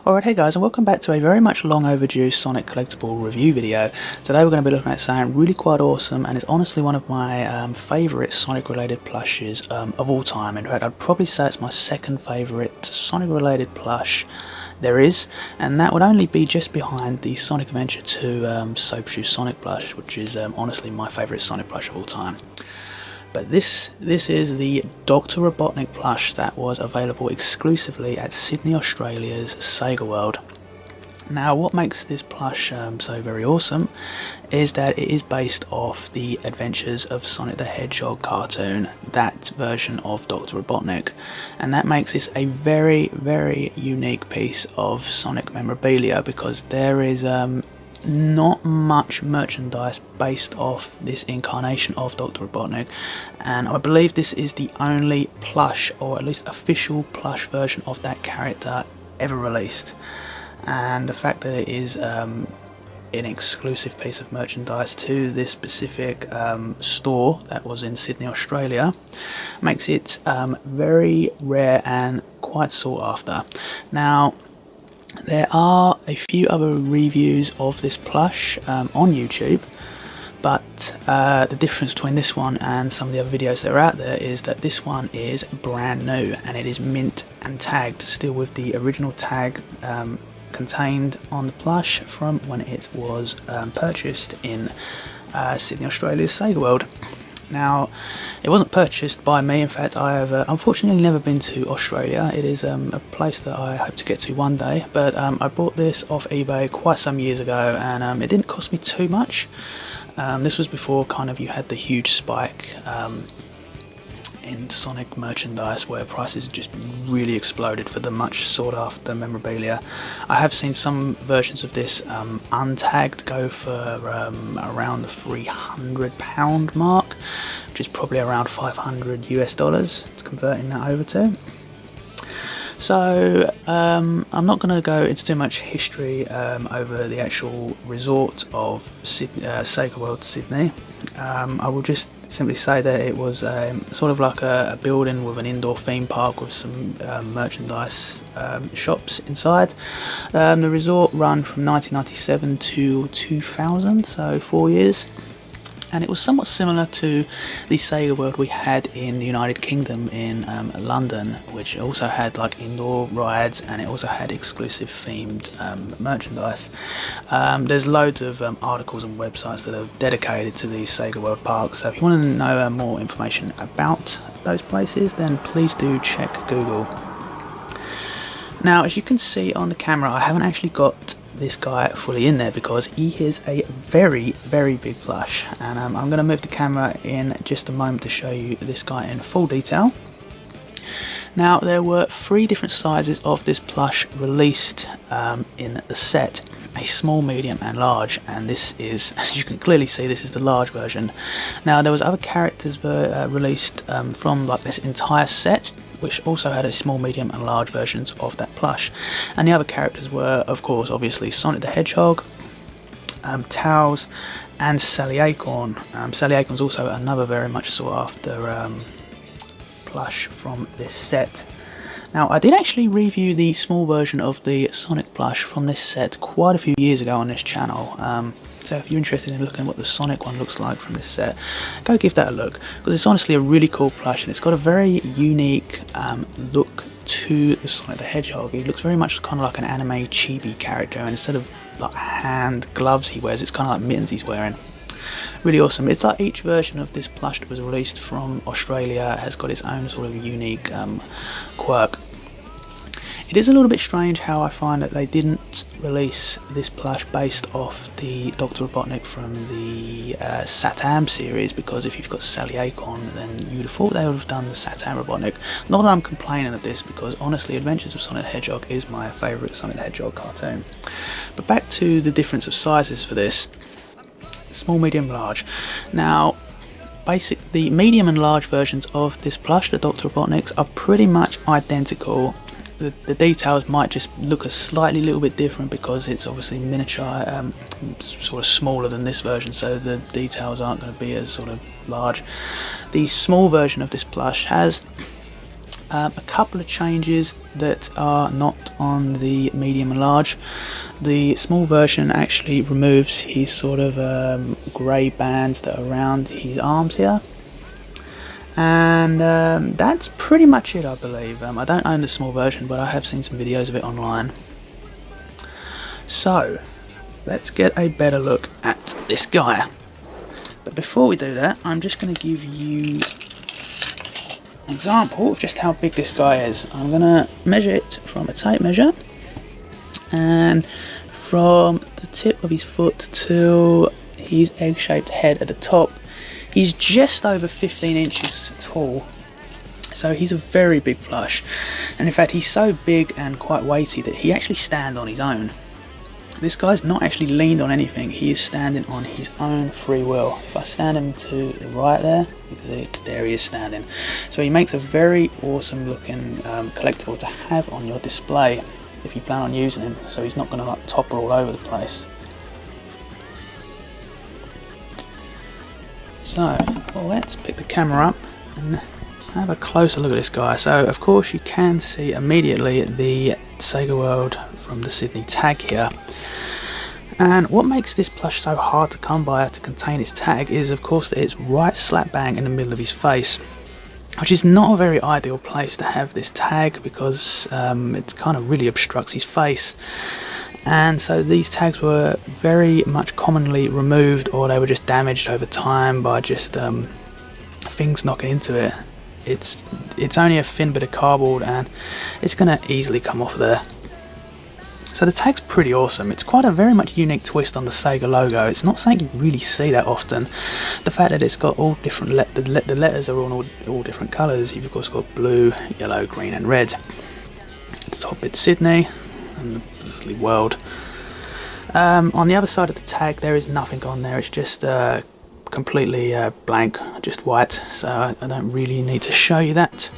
Alright, hey guys, and welcome back to a very much long overdue Sonic collectible review video. Today we're going to be looking at something really quite awesome, and it's honestly one of my favourite Sonic related plushes of all time. In fact, I'd probably say it's my second favourite Sonic related plush there is, and that would only be just behind the Sonic Adventure 2 Soap Shoe Sonic plush, which is honestly my favourite Sonic plush of all time. But this is the Dr Robotnik plush that was available exclusively at Sydney, Australia's Sega World. Now, what makes this plush so very awesome is that it is based off the Adventures of Sonic the Hedgehog cartoon, that version of Dr Robotnik, and that makes this a very, very unique piece of Sonic memorabilia, because there is not much merchandise based off this incarnation of Dr. Robotnik, and I believe this is the only plush, or at least official plush version of that character ever released. And the fact that it is an exclusive piece of merchandise to this specific store that was in Sydney, Australia, makes it very rare and quite sought after. Now, there are a few other reviews of this plush on YouTube, but the difference between this one and some of the other videos that are out there is that this one is brand new, and it is mint and tagged, still with the original tag contained on the plush from when it was purchased in Sydney, Australia's Sega World. Now, it wasn't purchased by me. In fact, I have unfortunately never been to Australia. It is a place that I hope to get to one day, but I bought this off eBay quite some years ago, and it didn't cost me too much. This was before kind of you had the huge spike in Sonic merchandise where prices just really exploded for the much sought after memorabilia. I have seen some versions of this untagged go for around the £300 mark, which is probably around $500 US, converting that over to. So I'm not going to go into too much history over the actual resort of Sega World Sydney. I will just simply say that it was sort of like a building with an indoor theme park with some merchandise shops inside. The resort ran from 1997 to 2000, so 4 years. And it was somewhat similar to the Sega World we had in the United Kingdom in London, which also had like indoor rides, and it also had exclusive themed merchandise. There's loads of articles and websites that are dedicated to these Sega World parks, so if you want to know more information about those places, then please do check Google. Now, as you can see on the camera, I haven't actually got this guy fully in there because he is a very, very big plush, and I'm going to move the camera in just a moment to show you this guy in full detail. Now, there were 3 different sizes of this plush released in the set: a small, medium and large, and this is, as you can clearly see, this is the large version. Now, there was other characters released from like this entire set, which also had a small, medium and large versions of that plush, and the other characters were, of course, obviously Sonic the Hedgehog, Tails and Sally Acorn. Sally Acorn's also another very much sought after plush from this set. Now, I did actually review the small version of the Sonic plush from this set quite a few years ago on this channel, so if you're interested in looking at what the Sonic one looks like from this set, go give that a look, because it's honestly a really cool plush, and it's got a very unique look to the Sonic the Hedgehog. He looks very much kind of like an anime chibi character, and instead of like hand gloves he wears, it's kind of like mittens he's wearing. Really awesome. It's like each version of this plush that was released from Australia has got its own sort of unique quirk. It is a little bit strange how I find that they didn't release this plush based off the Dr. Robotnik from the Saturn series, because if you've got Sally Acorn, then you'd have thought they would have done the Saturn Robotnik. Not that I'm complaining of this, because honestly, Adventures of Sonic the Hedgehog is my favourite Sonic the Hedgehog cartoon. But back to the difference of sizes for this: small, medium, large. Now, the medium and large versions of this plush, the Dr. Robotniks, are pretty much identical. The details might just look a little bit different because it's obviously miniature, sort of smaller than this version, so the details aren't going to be as sort of large. The small version of this plush has A couple of changes that are not on the medium and large. The small version actually removes his sort of grey bands that are around his arms here. And that's pretty much it, I believe. I don't own the small version, but I have seen some videos of it online. So, let's get a better look at this guy. But before we do that, I'm just going to give you an example of just how big this guy is. I'm going to measure it from a tape measure, and from the tip of his foot to his egg-shaped head at the top, he's just over 15 inches tall. So he's a very big plush, and in fact he's so big and quite weighty that he actually stands on his own. This guy's not actually leaned on anything, he is standing on his own free will. If I stand him to the right there, you can see there he is standing. So he makes a very awesome looking collectible to have on your display if you plan on using him, so he's not going to like topple all over the place. So let's pick the camera up and have a closer look at this guy. So of course you can see immediately the Sega World from the Sydney tag here. And what makes this plush so hard to come by to contain its tag is of course that it's right slap bang in the middle of his face, which is not a very ideal place to have this tag because it kind of really obstructs his face. And so these tags were very much commonly removed, or they were just damaged over time by just things knocking into it. It's only a thin bit of cardboard and it's going to easily come off of there. So the tag's pretty awesome. It's quite a very much unique twist on the Sega logo. It's not something you really see that often. The fact that it's got all different, the letters are all different colours. You've of course got blue, yellow, green and red. The top bit's Sydney and obviously World. On the other side of the tag there is nothing on there. It's just completely blank, just white. So I don't really need to show you that.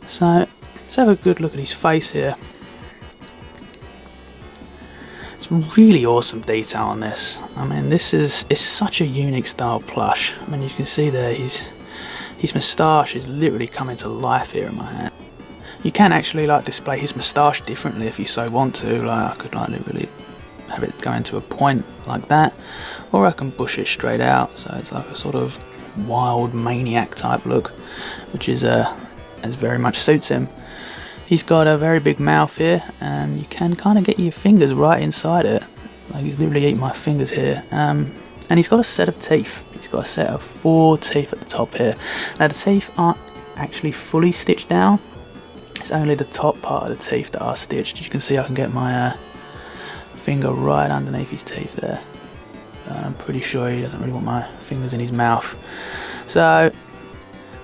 So let's have a good look at his face here. Really awesome detail on this. I mean, this is such a unique style plush. I mean, you can see there his moustache is literally coming to life here in my hand. You can actually like display his moustache differently if you so want to. Like I could like really have it go into a point like that, or I can bush it straight out, so it's like a sort of wild maniac type look, which is as very much suits him. He's got a very big mouth here, and you can kind of get your fingers right inside it. Like he's literally eating my fingers here. And he's got a set of teeth. He's got a set of 4 teeth at the top here. Now the teeth aren't actually fully stitched down. It's only the top part of the teeth that are stitched. As you can see, I can get my finger right underneath his teeth there. I'm pretty sure he doesn't really want my fingers in his mouth. So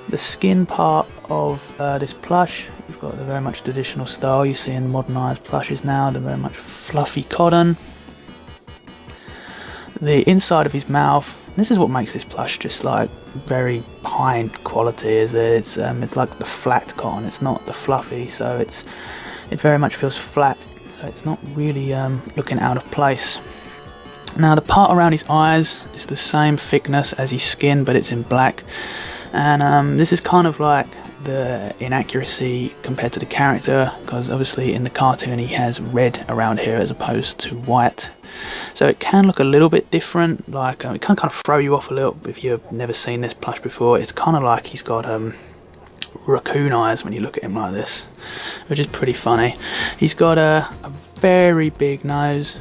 the skin part of this plush, you've got the very much traditional style you see in modernised plushes now, the very much fluffy cotton. The inside of his mouth, this is what makes this plush just like very high quality, is that it's like the flat cotton, it's not the fluffy, so it very much feels flat, so it's not really looking out of place. Now the part around his eyes is the same thickness as his skin, but it's in black. And this is kind of like the inaccuracy compared to the character, because obviously in the cartoon he has red around here as opposed to white, so it can look a little bit different. Like it can kind of throw you off a little if you've never seen this plush before. It's kind of like he's got raccoon eyes when you look at him like this, which is pretty funny. He's got a very big nose,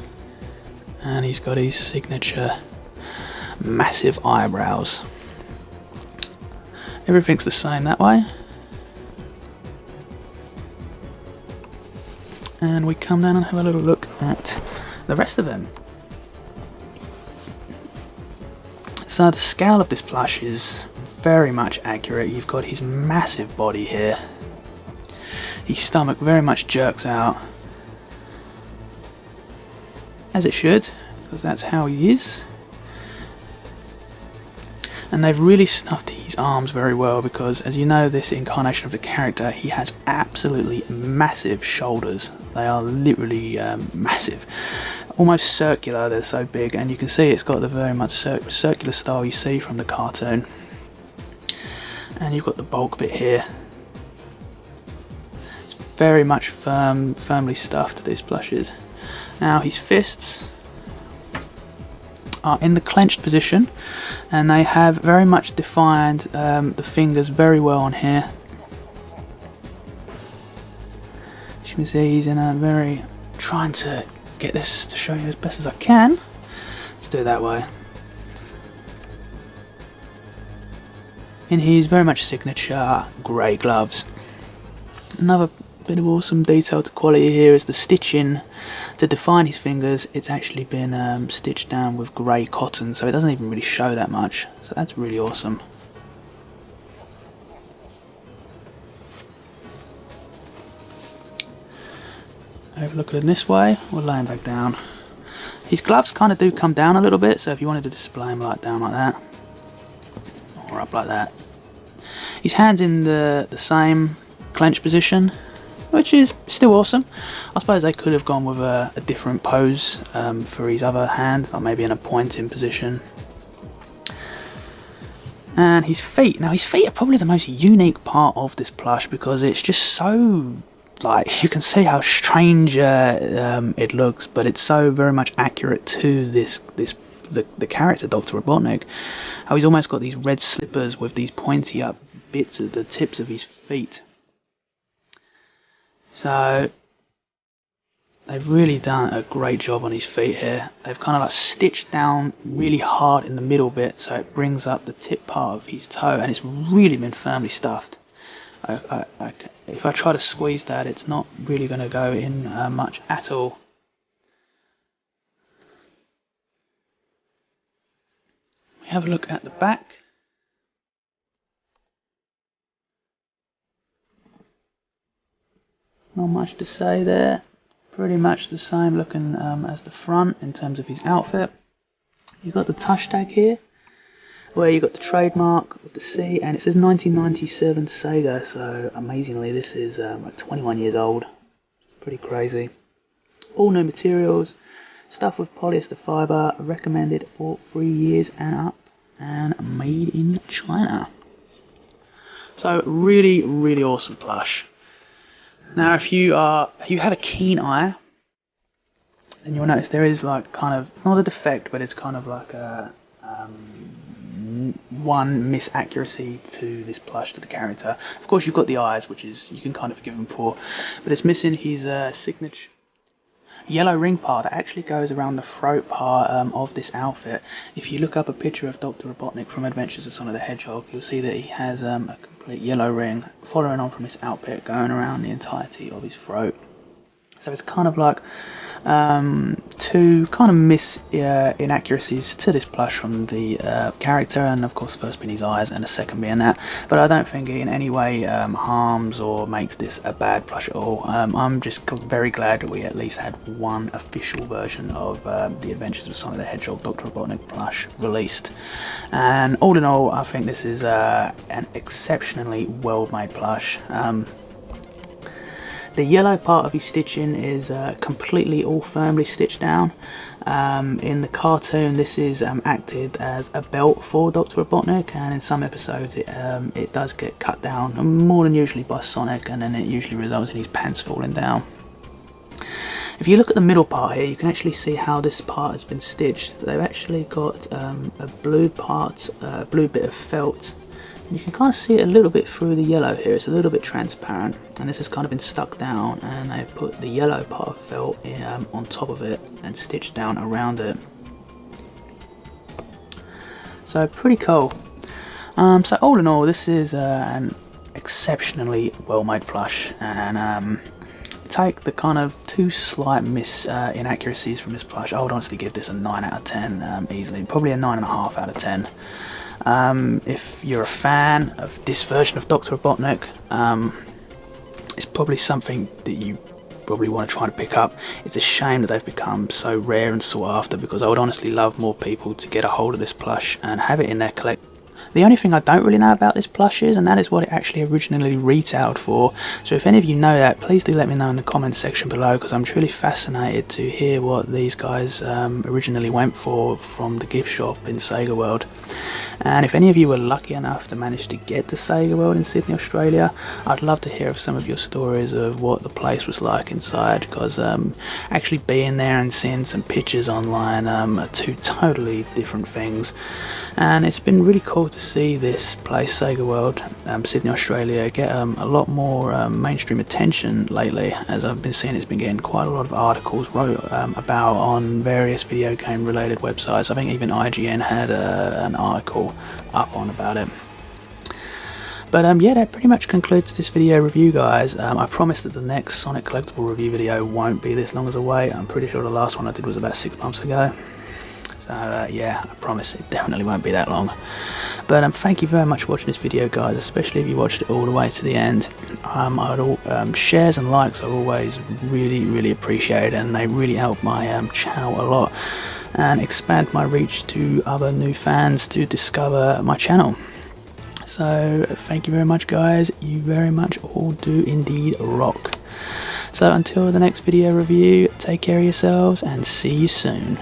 and he's got his signature massive eyebrows. Everything's the same that way. And we come down and have a little look at the rest of him. So the scale of this plush is very much accurate. You've got his massive body here. His stomach very much jerks out, as it should, because that's how he is. And they've really stuffed his arms very well, because as you know, this incarnation of the character, he has absolutely massive shoulders. They are literally massive, almost circular, they're so big, and you can see it's got the very much circular style you see from the cartoon. And you've got the bulk bit here. very much firmly stuffed, these plushes. Now his fists are in the clenched position, and they have very much defined the fingers very well on here. As you can see, he's in a very... trying to get this to show you as best as I can. Let's do it that way. In his very much signature grey gloves. Another bit of awesome detail to quality here is the stitching to define his fingers. It's actually been stitched down with grey cotton, so it doesn't even really show that much. So that's really awesome. Have a look at it this way, we'll lay him back down. His gloves kind of do come down a little bit, so if you wanted to display him like down like that, or up like that. His hands in the same clenched position, which is still awesome. I suppose they could have gone with a different pose for his other hand, like maybe in a pointing position. And his feet. Now his feet are probably the most unique part of this plush, because it's just so... like, you can see how strange it looks, but it's so very much accurate to the character Dr Robotnik. How he's almost got these red slippers with these pointy up bits at the tips of his feet. So they've really done a great job on his feet here. They've kind of like stitched down really hard in the middle bit, so it brings up the tip part of his toe, and it's really been firmly stuffed. If I try to squeeze that, it's not really going to go in much at all. We have a look at the back. Not much to say there. Pretty much the same looking as the front in terms of his outfit. You've got the touch tag here, where you got the trademark with the C, and it says 1997 Sega, so amazingly this is like 21 years old. Pretty crazy. All new materials, stuff with polyester fibre, recommended for 3 years and up, and made in China. So really, really awesome plush. Now if you have a keen eye, then you'll notice there is like kind of, not a defect, but it's kind of like a one misaccuracy to this plush, to the character. Of course you've got the eyes, which is, you can kind of forgive him for, but it's missing his signature yellow ring part that actually goes around the throat part of this outfit. If you look up a picture of Dr Robotnik from Adventures of Sonic the Hedgehog, you'll see that he has a complete yellow ring following on from his outfit going around the entirety of his throat. So it's kind of like two kind of inaccuracies to this plush from the character, and of course the first being his eyes and the second being that, but I don't think it in any way harms or makes this a bad plush at all. I'm just very glad that we at least had one official version of the Adventures of Sonic the Hedgehog Dr Robotnik plush released, and all in all I think this is an exceptionally well made plush. The yellow part of his stitching is completely all firmly stitched down. In the cartoon this is acted as a belt for Dr Robotnik, and in some episodes it does get cut down, more than usually by Sonic, and then it usually results in his pants falling down. If you look at the middle part here, you can actually see how this part has been stitched. They've actually got a blue part, a blue bit of felt. You can kind of see it a little bit through the yellow here. It's a little bit transparent, and this has kind of been stuck down, and they've put the yellow part of felt on top of it and stitched down around it. So pretty cool. So all in all, this is an exceptionally well made plush, and take the kind of two slight inaccuracies from this plush, I would honestly give this a 9 out of 10 easily, probably a 9.5 out of 10. If you're a fan of this version of Dr Robotnik, it's probably something that you probably want to try to pick up. It's a shame that they've become so rare and sought after, because I would honestly love more people to get a hold of this plush and have it in their collection. The only thing I don't really know about this plush is, and that is what it actually originally retailed for. So if any of you know that, please do let me know in the comments section below, because I'm truly fascinated to hear what these guys originally went for from the gift shop in Sega World. And if any of you were lucky enough to manage to get to Sega World in Sydney, Australia, I'd love to hear of some of your stories of what the place was like inside, because actually being there and seeing some pictures online are two totally different things. And it's been really cool to see this place, Sega World, Sydney, Australia, get a lot more mainstream attention lately, as I've been seeing it's been getting quite a lot of articles wrote about on various video game related websites. I think even IGN had an article up on about it. But yeah, that pretty much concludes this video review, guys. I promise that the next Sonic Collectible review video won't be this long as a wait. I'm pretty sure the last one I did was about 6 months ago. So yeah, I promise it definitely won't be that long. But thank you very much for watching this video, guys, especially if you watched it all the way to the end. Shares and likes are always really appreciated, and they really help my channel a lot and expand my reach to other new fans to discover my channel. So thank you very much, guys. You very much all do indeed rock. So until the next video review, take care of yourselves and see you soon.